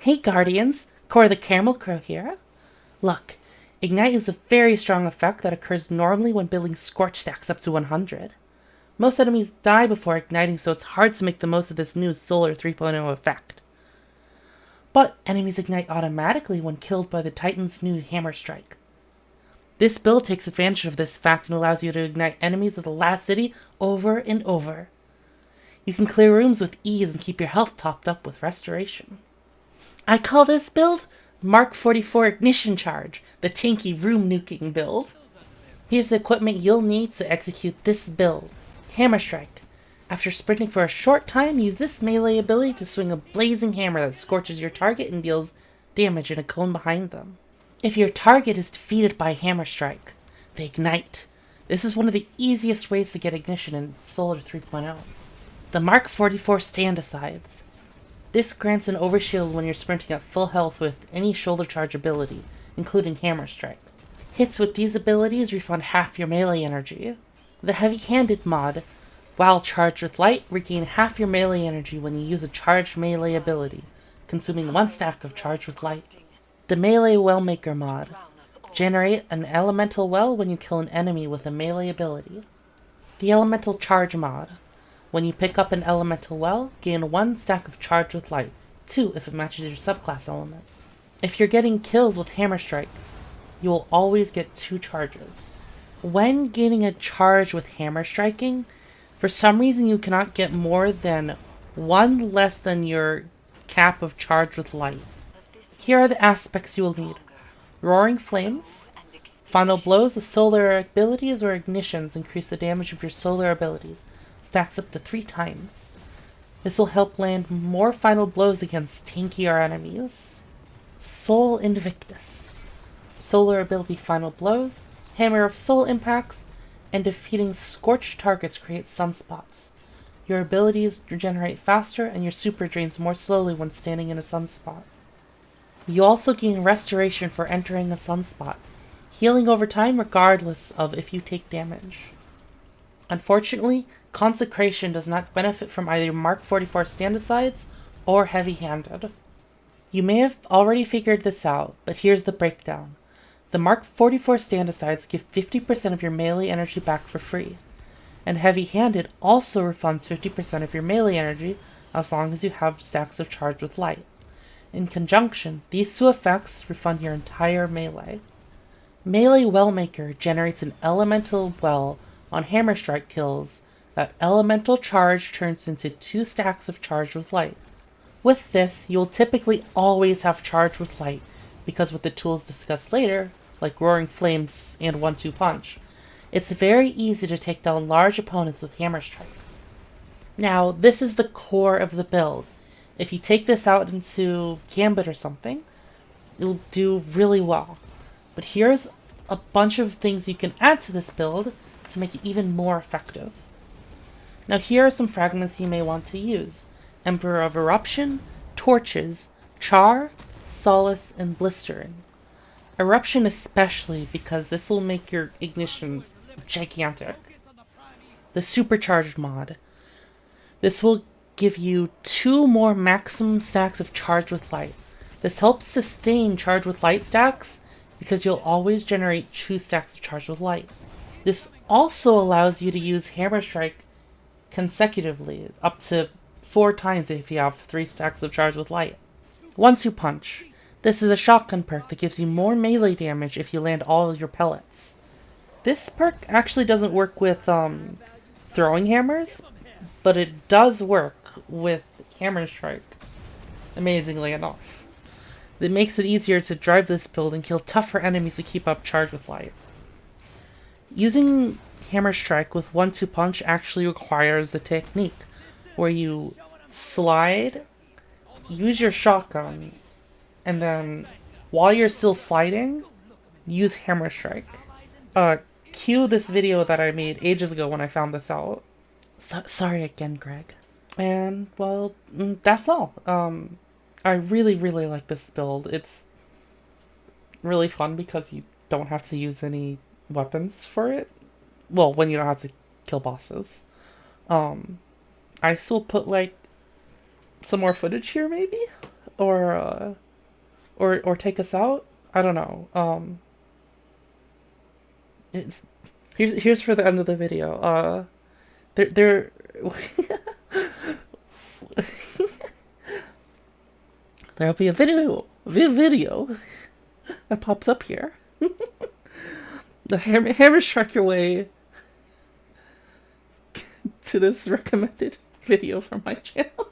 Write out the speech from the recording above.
Hey Guardians, Core the Caramel Crow here. Look, Ignite is a very strong effect that occurs normally when building Scorch stacks up to 100. Most enemies die before igniting, so it's hard to make the most of this new Solar 3.0 effect. But enemies ignite automatically when killed by the Titan's new Hammer Strike. This build takes advantage of this fact and allows you to ignite enemies of the last city over and over. You can clear rooms with ease and keep your health topped up with Restoration. I call this build Mk.44 Ignition Charge, the tanky room nuking build. Here's the equipment you'll need to execute this build. Hammer Strike. After sprinting for a short time, use this melee ability to swing a blazing hammer that scorches your target and deals damage in a cone behind them. If your target is defeated by Hammer Strike, they ignite. This is one of the easiest ways to get ignition in Solar 3.0. The Mk.44 Stand-Asides. This grants an overshield when you're sprinting at full health with any shoulder charge ability, including Hammer Strike. Hits with these abilities refund half your melee energy. The Heavy-Handed mod. While charged with light, regain half your melee energy when you use a charged melee ability, consuming 1 stack of charged with light. The Melee Wellmaker mod. Generate an elemental well when you kill an enemy with a melee ability. The Elemental Charge mod. When you pick up an elemental well, gain 1 stack of charge with light, 2 if it matches your subclass element. If you're getting kills with Hammer Strike, you will always get 2 charges. When gaining a charge with Hammer Striking, for some reason you cannot get more than 1 less than your cap of charge with light. Here are the aspects you will need. Roaring Flames. Final blows with solar abilities or ignitions increase the damage of your solar abilities. Stacks up to 3 times. This will help land more final blows against tankier enemies. Soul Invictus. Solar ability final blows, Hammer of Soul impacts, and defeating scorched targets creates sunspots. Your abilities regenerate faster and your super drains more slowly when standing in a sunspot. You also gain restoration for entering a sunspot, healing over time regardless of if you take damage. Unfortunately, Consecration does not benefit from either Mk.44 Stand-Asides or Heavy-Handed. You may have already figured this out, but here's the breakdown. The Mk.44 Stand-Asides give 50% of your melee energy back for free, and Heavy-Handed also refunds 50% of your melee energy as long as you have stacks of charge with light. In conjunction, these 2 effects refund your entire melee. Melee Wellmaker generates an elemental well on Hammer Strike kills. That elemental charge turns into 2 stacks of charge with light. With this, you'll typically always have charge with light, because with the tools discussed later, like Roaring Flames and 1-2 Punch, it's very easy to take down large opponents with Hammer Strike. Now, this is the core of the build. If you take this out into Gambit or something, it'll do really well. But here's a bunch of things you can add to this build to make it even more effective. Now here are some fragments you may want to use. Emperor of Eruption, Torches, Char, Solace, and Blistering. Eruption especially, because this will make your ignitions gigantic. The Supercharged mod. This will give you 2 more maximum stacks of charge with light. This helps sustain charge with light stacks, because you'll always generate 2 stacks of charge with light. This also allows you to use Hammer Strike consecutively, up to 4 times if you have 3 stacks of charge with light. 1-2 Punch. This is a shotgun perk that gives you more melee damage if you land all of your pellets. This perk actually doesn't work with throwing hammers, but it does work with Hammer Strike, amazingly enough. It makes it easier to drive this build and kill tougher enemies to keep up charge with light. Using Hammer Strike with 1-2 Punch actually requires the technique where you slide, use your shotgun, and then while you're still sliding, use Hammer Strike. Cue this video that I made ages ago when I found this out. Sorry again, Greg. And, well, that's all. I really, really like this build. It's really fun because you don't have to use any weapons for it. Well, when you don't have to kill bosses. I still put, like, some more footage here, maybe? or take us out. I don't know. It's here's for the end of the video. There there'll be a video that pops up here. The hammer strike your way to this recommended video from my channel.